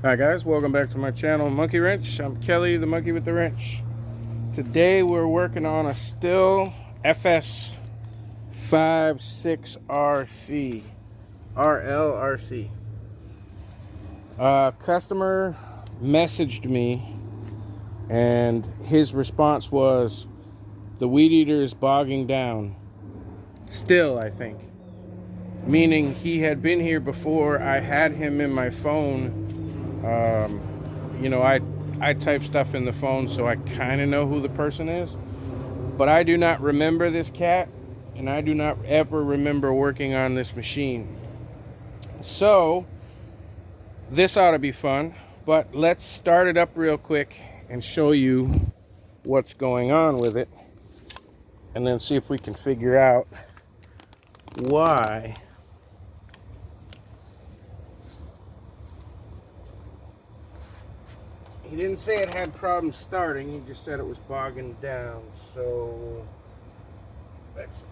Hi guys, welcome back to my channel, Monkey Wrench. I'm Kelly, the monkey with the wrench. Today we're working on a Stihl FS56RC, RLRC. Customer messaged me and his response was, the Weedeater is bogging down. Still, I think. Meaning he had been here before. I had him in my phone. You know, I type stuff in the phone, so I kind of know who the person is. But I do not remember this cat, and I do not ever remember working on this machine. So, this ought to be fun. But let's start it up real quick and show you what's going on with it. And then see if we can figure out why he didn't say it had problems starting, he just said it was bogging down. So let's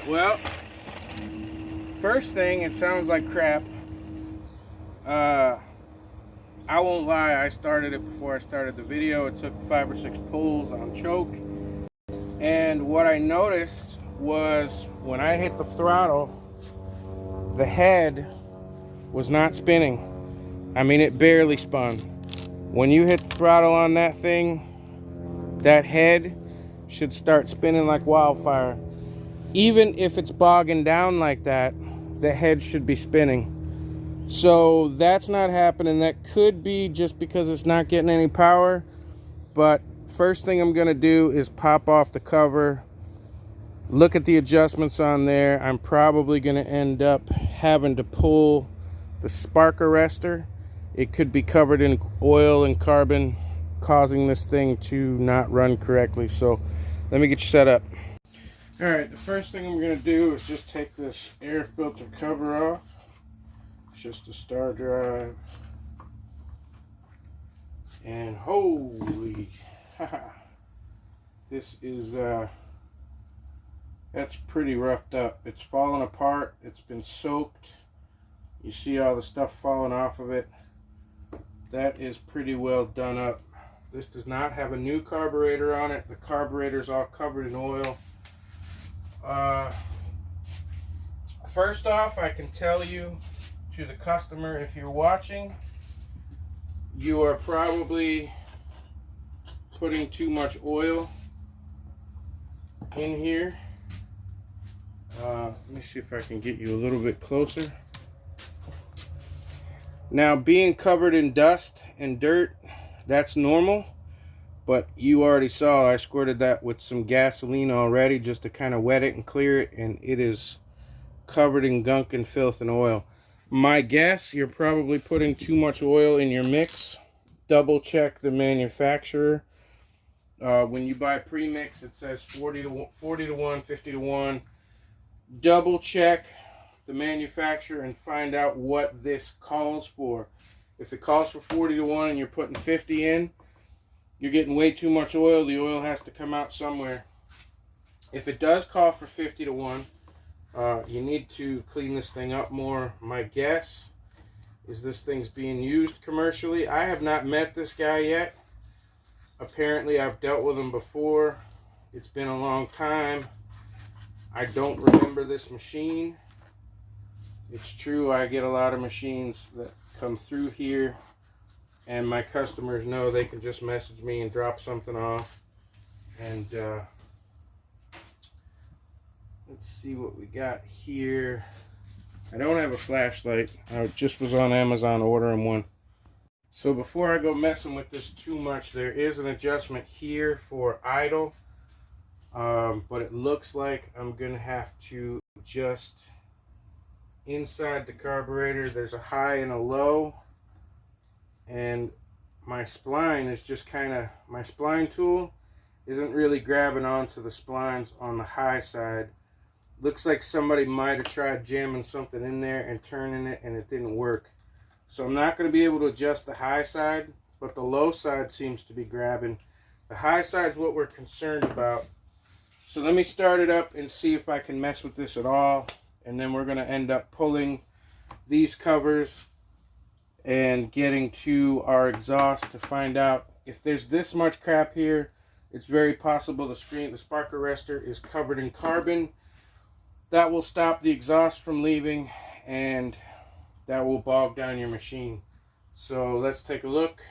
well, first thing, it sounds like crap. I won't lie, I started it before I started the video. It took 5 or 6 pulls on choke. And what I noticed was when I hit the throttle, the head was not spinning. I mean, it barely spun. When you hit the throttle on that thing, that head should start spinning like wildfire. Even if it's bogging down like that, the head should be spinning. So that's not happening. That could be just because it's not getting any power. But first thing I'm going to do is pop off the cover, look at the adjustments on there. I'm probably going to end up having to pull the spark arrestor. It could be covered in oil and carbon, causing this thing to not run correctly. So let me get you set up. Alright, the first thing I'm going to do is just take this air filter cover off. It's just a star drive. And holy, this is, that's pretty roughed up. It's fallen apart. It's been soaked. You see all the stuff falling off of it. That is pretty well done up. This does not have a new carburetor on it. The carburetor is all covered in oil. First off, I can tell you to the customer, if you're watching, you are probably putting too much oil in here. Let me see if I can get you a little bit closer. Now, being covered in dust and dirt, that's normal. But you already saw I squirted that with some gasoline already just to kind of wet it and clear it, and it is covered in gunk and filth and oil. My guess, you're probably putting too much oil in your mix. Double check the manufacturer. When you buy premix, it says 40 to 1, 50 to 1. Double check the manufacturer and find out what this calls for. If it calls for 40 to 1 and you're putting 50 in, you're getting way too much oil. The oil has to come out somewhere. If it does call for 50 to 1, you need to clean this thing up more. My guess is this thing's being used commercially. I have not met this guy yet. Apparently I've dealt with him before. It's been a long time. I don't remember this machine. It's true, I get a lot of machines that come through here, and my customers know they can just message me and drop something off. And let's see what we got here. I don't have a flashlight. I just was on Amazon ordering one. So before I go messing with this too much, there is an adjustment here for idle. But it looks like I'm going to have to adjust inside the carburetor. There's a high and a low. And my spline is just kind of, my spline tool isn't really grabbing onto the splines on the high side. Looks like somebody might have tried jamming something in there and turning it, and it didn't work. So I'm not going to be able to adjust the high side, but the low side seems to be grabbing. The high side is what we're concerned about. So let me start it up and see if I can mess with this at all. And then we're going to end up pulling these covers and getting to our exhaust to find out if there's this much crap here. It's very possible the spark arrestor is covered in carbon. That will stop the exhaust from leaving, and that will bog down your machine. So let's take a look.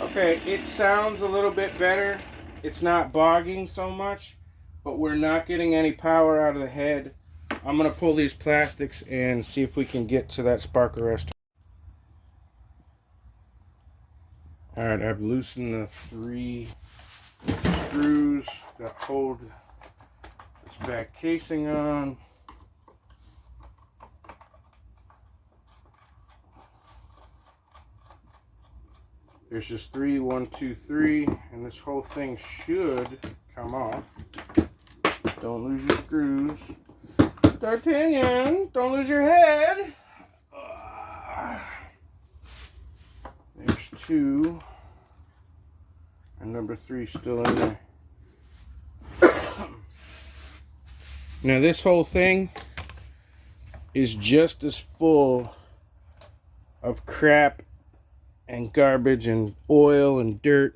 Okay, it sounds a little bit better. It's not bogging so much, but we're not getting any power out of the head. I'm going to pull these plastics and see if we can get to that spark arrestor. Alright, I've loosened the 3 screws that hold this back casing on. There's just 3, 1, 2, 3, and this whole thing should come off. Don't lose your screws. D'Artagnan, don't lose your head. There's 2, and number 3 still in there. Now this whole thing is just as full of crap and garbage and oil and dirt.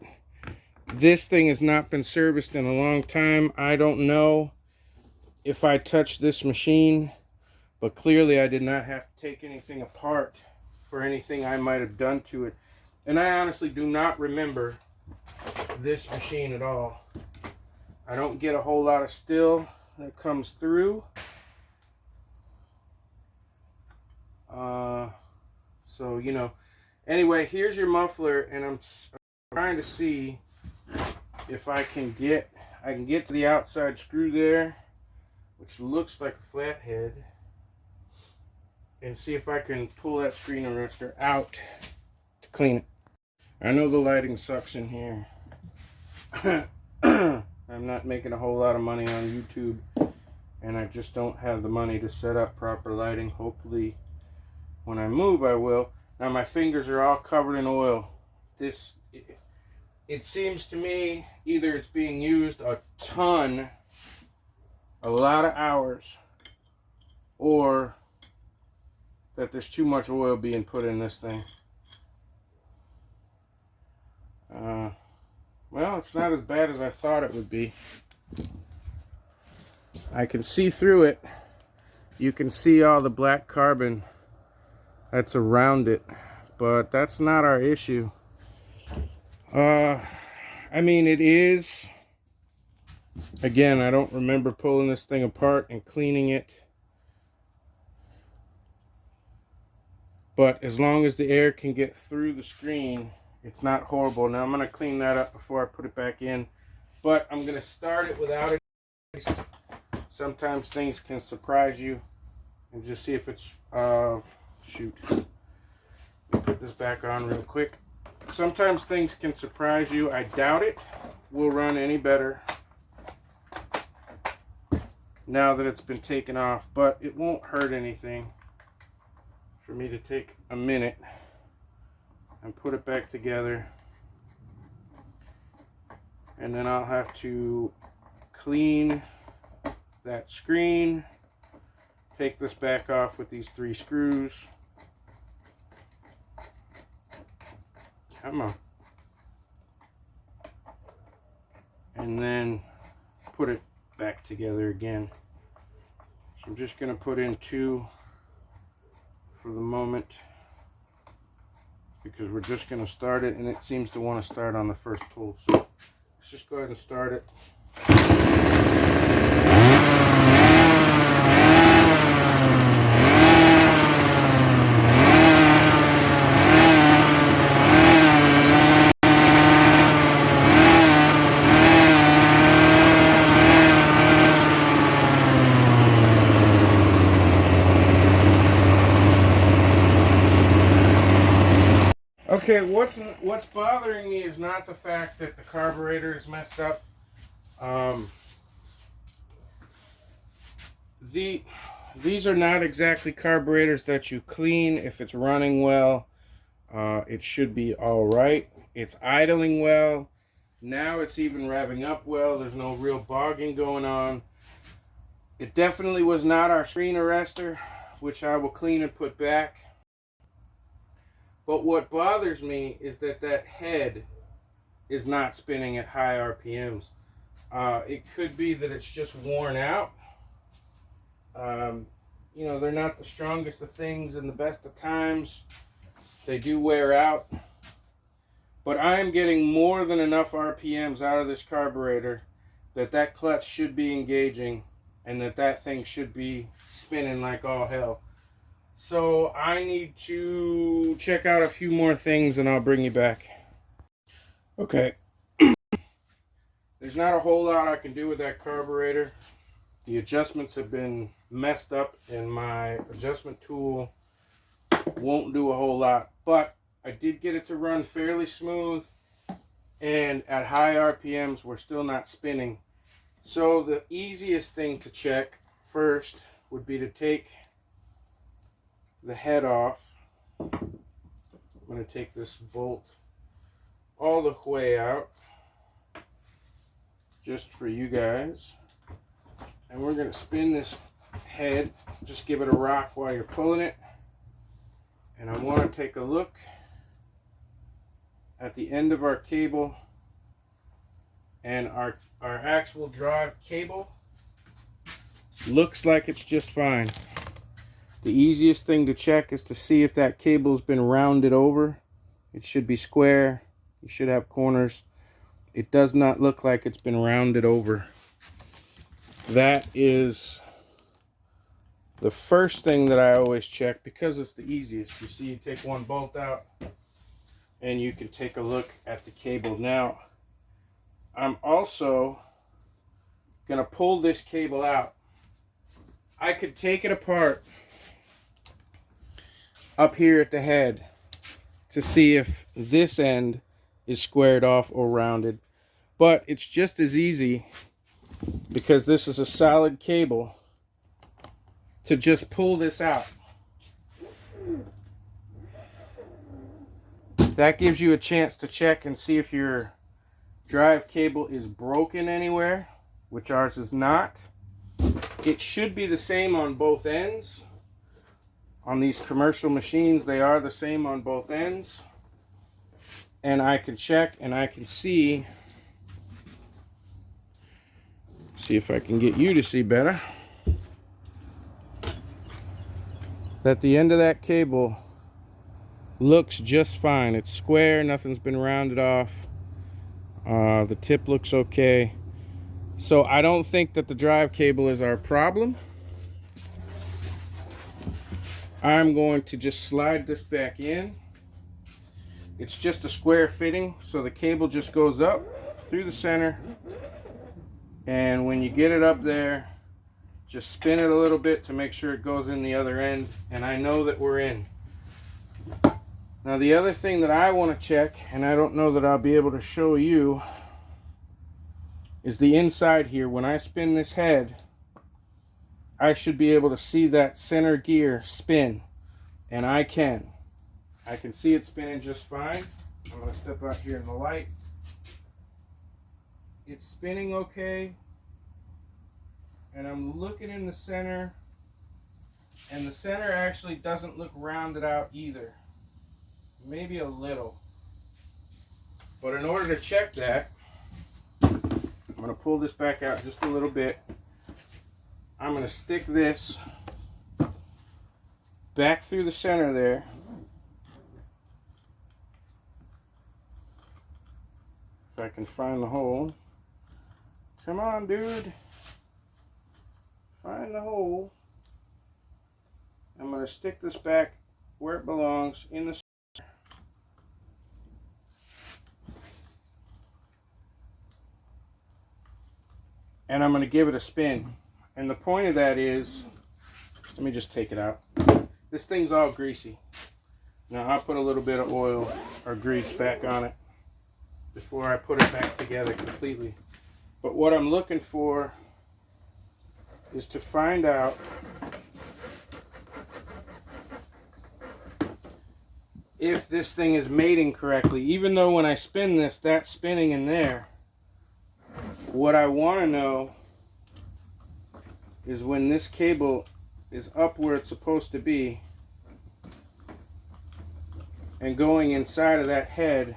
This thing has not been serviced in a long time. I don't know if I touched this machine, but clearly I did not have to take anything apart for anything I might have done to it. And I honestly do not remember this machine at all. I don't get a whole lot of still that comes through. So, you know, anyway, here's your muffler, and I'm trying to see if I can get to the outside screw there, which looks like a flathead, and see if I can pull that screen arrestor out to clean it. I know the lighting sucks in here. I'm not making a whole lot of money on YouTube, and I just don't have the money to set up proper lighting. Hopefully when I move I will. Now my fingers are all covered in oil. It seems to me either it's being used a ton, a lot of hours, or that there's too much oil being put in this thing. Well, it's not as bad as I thought it would be. I can see through it. You can see all the black carbon that's around it, but that's not our issue. I mean, it is. Again, I don't remember pulling this thing apart and cleaning it. But as long as the air can get through the screen, it's not horrible. Now I'm going to clean that up before I put it back in. But I'm going to start it without it. Sometimes things can surprise you. And just see if it's... shoot. Let me put this back on real quick. sometimes things can surprise you. I doubt it will run any better now that it's been taken off, but it won't hurt anything for me to take a minute and put it back together. And then I'll have to clean that screen, take this back off with these 3 screws. Come on. And then put it back together again. So I'm just going to put in 2 for the moment, because we're just going to start it, and it seems to want to start on the first pull. So let's just go ahead and start it. Okay, what's bothering me is not the fact that the carburetor is messed up. These are not exactly carburetors that you clean. If it's running well, it should be all right. It's idling well. Now it's even revving up well. There's no real bogging going on. It definitely was not our screen arrestor, which I will clean and put back. But what bothers me is that that head is not spinning at high RPMs. It could be that it's just worn out. You know, they're not the strongest of things and the best of times. They do wear out. But I am getting more than enough RPMs out of this carburetor that clutch should be engaging and that thing should be spinning like all hell. So I need to check out a few more things and I'll bring you back. Okay. There's not a whole lot I can do with that carburetor. The adjustments have been messed up and my adjustment tool won't do a whole lot. But I did get it to run fairly smooth, and at high RPMs we're still not spinning. So the easiest thing to check first would be to take the head off. I'm going to take this bolt all the way out just for you guys, and we're going to spin this head. Just give it a rock while you're pulling it, and I want to take a look at the end of our cable, and our actual drive cable looks like it's just fine. The easiest thing to check is to see if that cable's been rounded over. It should be square. You should have corners. It does not look like it's been rounded over. That is the first thing that I always check, because it's the easiest. You see, you take one bolt out and you can take a look at the cable. Now, I'm also going to pull this cable out. I could take it apart up here at the head to see if this end is squared off or rounded, but it's just as easy, because this is a solid cable, to just pull this out. That gives you a chance to check and see if your drive cable is broken anywhere, which ours is not. It should be the same on both ends. On these commercial machines, they are the same on both ends. And I can check and I can see if I can get you to see better, that the end of that cable looks just fine. It's square, nothing's been rounded off. The tip looks okay. So I don't think that the drive cable is our problem. I'm going to just slide this back in. It's just a square fitting, so the cable just goes up through the center, and when you get it up there, just spin it a little bit to make sure it goes in the other end, and I know that we're in. Now the other thing that I want to check, and I don't know that I'll be able to show you, is the inside here. When I spin this head, I should be able to see that center gear spin, and I can. I can see it spinning just fine. I'm going to step out here in the light. It's spinning okay, and I'm looking in the center, and the center actually doesn't look rounded out either. Maybe a little. But in order to check that, I'm going to pull this back out just a little bit. I'm going to stick this back through the center there. If I can find the hole. Come on, dude. Find the hole. I'm going to stick this back where it belongs in the center. And I'm going to give it a spin. And the point of that is, let me just take it out. This thing's all greasy. Now I'll put a little bit of oil or grease back on it before I put it back together completely. But what I'm looking for is to find out if this thing is mating correctly. Even though when I spin this, that's spinning in there. What I want to know is when this cable is up where it's supposed to be and going inside of that head,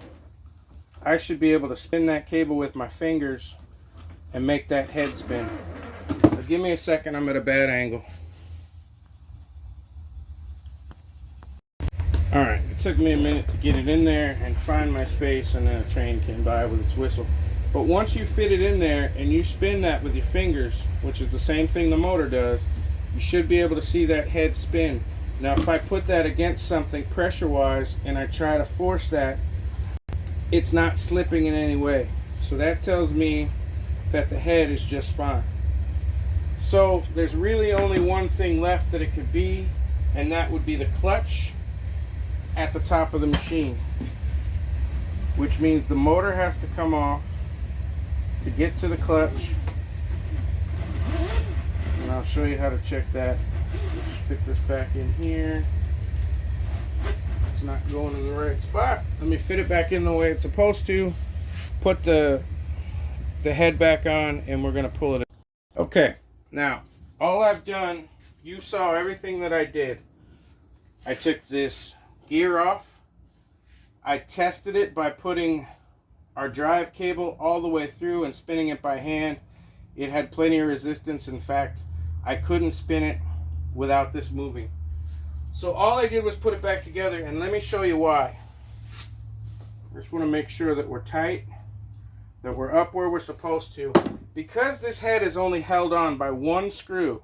I should be able to spin that cable with my fingers and make that head spin. So give me a second, I'm at a bad angle. Alright, it took me a minute to get it in there and find my space, and then a train came by with its whistle. But once you fit it in there and you spin that with your fingers, which is the same thing the motor does, you should be able to see that head spin. Now if I put that against something pressure-wise and I try to force that, it's not slipping in any way. So that tells me that the head is just fine. So there's really only one thing left that it could be, and that would be the clutch at the top of the machine. Which means the motor has to come off to get to the clutch, and I'll show you how to check that. Let's fit this back in here. It's not going in the right spot. Let me fit it back in the way it's supposed to. Put the head back on, and we're going to pull it in. Okay, now all I've done, you saw everything that I did. I took this gear off. I tested it by putting our drive cable all the way through and spinning it by hand. It had plenty of resistance. In fact, I couldn't spin it without this moving. So all I did was put it back together, and let me show you why. I just want to make sure that we're tight, that we're up where we're supposed to. Because this head is only held on by one screw,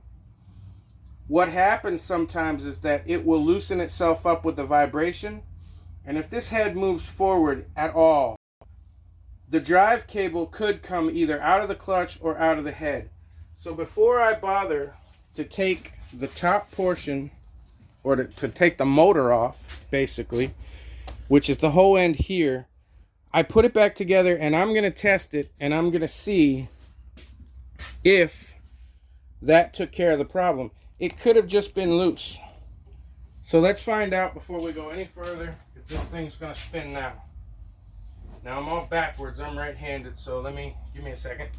what happens sometimes is that it will loosen itself up with the vibration, and if this head moves forward at all, the drive cable could come either out of the clutch or out of the head. So before I bother to take the top portion, or to take the motor off, basically, which is the whole end here, I put it back together, and I'm going to test it, and I'm going to see if that took care of the problem. It could have just been loose. So let's find out before we go any further if this thing's going to spin now. Now I'm all backwards, I'm right-handed, so give me a second.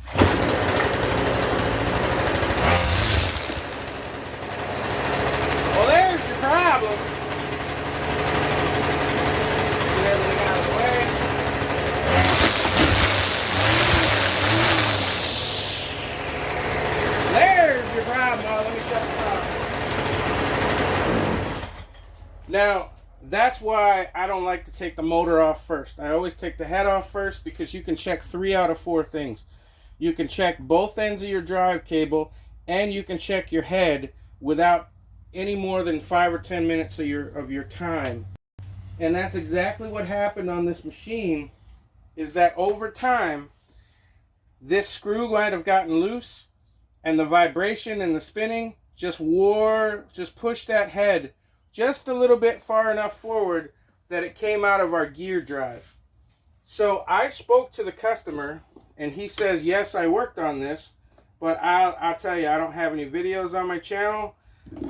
Well, there's your problem. Get everything out of the way. There's your problem. Oh, let me shut this off. Now, that's why I don't like to take the motor off first. I always take the head off first, because you can check 3 out of 4 things. You can check both ends of your drive cable, and you can check your head without any more than 5 or 10 minutes of your time. And that's exactly what happened on this machine, is that over time, this screw might have gotten loose, and the vibration and the spinning just pushed that head just a little bit far enough forward that it came out of our gear drive. So I spoke to the customer, and he says, yes, I worked on this, but I'll tell you, I don't have any videos on my channel.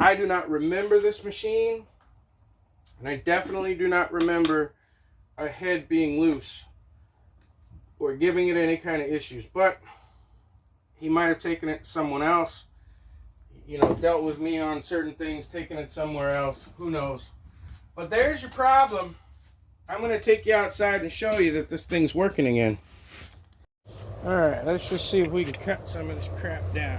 I do not remember this machine, and I definitely do not remember a head being loose or giving it any kind of issues. But he might have taken it to someone else, you know, dealt with me on certain things, taken it somewhere else. Who knows? But there's your problem. I'm going to take you outside and show you that this thing's working again. Alright, let's just see if we can cut some of this crap down.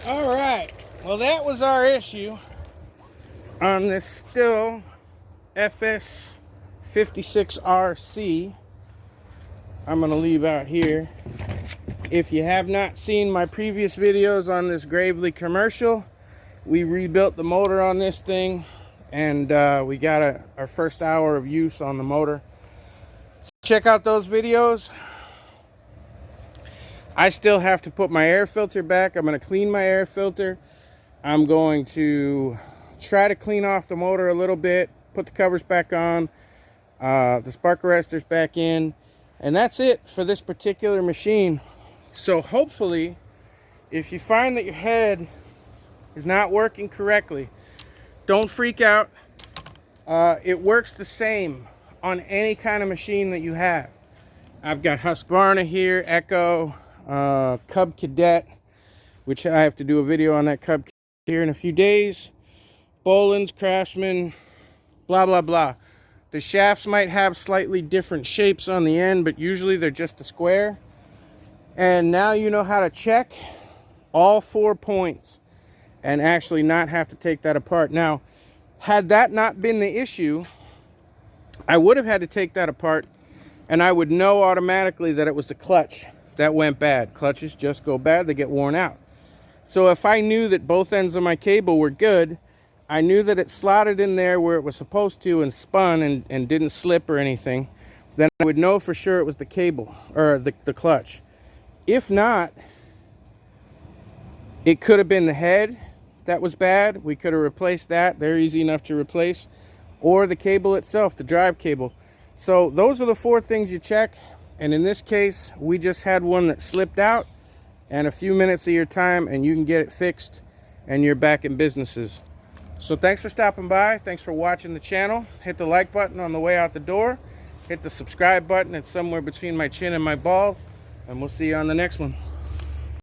Alright, well that was our issue on this Stihl FS56RC. I'm going to leave out here. If you have not seen my previous videos on this Gravely commercial, we rebuilt the motor on this thing, and we got our first hour of use on the motor. So check out those videos. I still have to put my air filter back. I'm going to clean my air filter. I'm going to try to clean off the motor a little bit, put the covers back on, the spark arresters back in, and that's it for this particular machine. So hopefully, if you find that your head is not working correctly, don't freak out. It works the same on any kind of machine that you have. I've got Husqvarna here, Echo, Cub Cadet, which I have to do a video on that Cub Cadet here in a few days. Boland's, Craftsman, blah blah blah. The shafts might have slightly different shapes on the end, but usually they're just a square. And now you know how to check all 4 points and actually not have to take that apart. Now, had that not been the issue, I would have had to take that apart, and I would know automatically that it was the clutch that went bad. Clutches just go bad, they get worn out. So if I knew that both ends of my cable were good, I knew that it slotted in there where it was supposed to and spun and didn't slip or anything, then I would know for sure it was the cable or the clutch. If not, it could have been the head that was bad. We could have replaced that. They're easy enough to replace. Or the cable itself, the drive cable. So those are the 4 things you check. And in this case, we just had one that slipped out, and a few minutes of your time and you can get it fixed and you're back in businesses. So thanks for stopping by. Thanks for watching the channel. Hit the like button on the way out the door. Hit the subscribe button. It's somewhere between my chin and my balls. And we'll see you on the next one.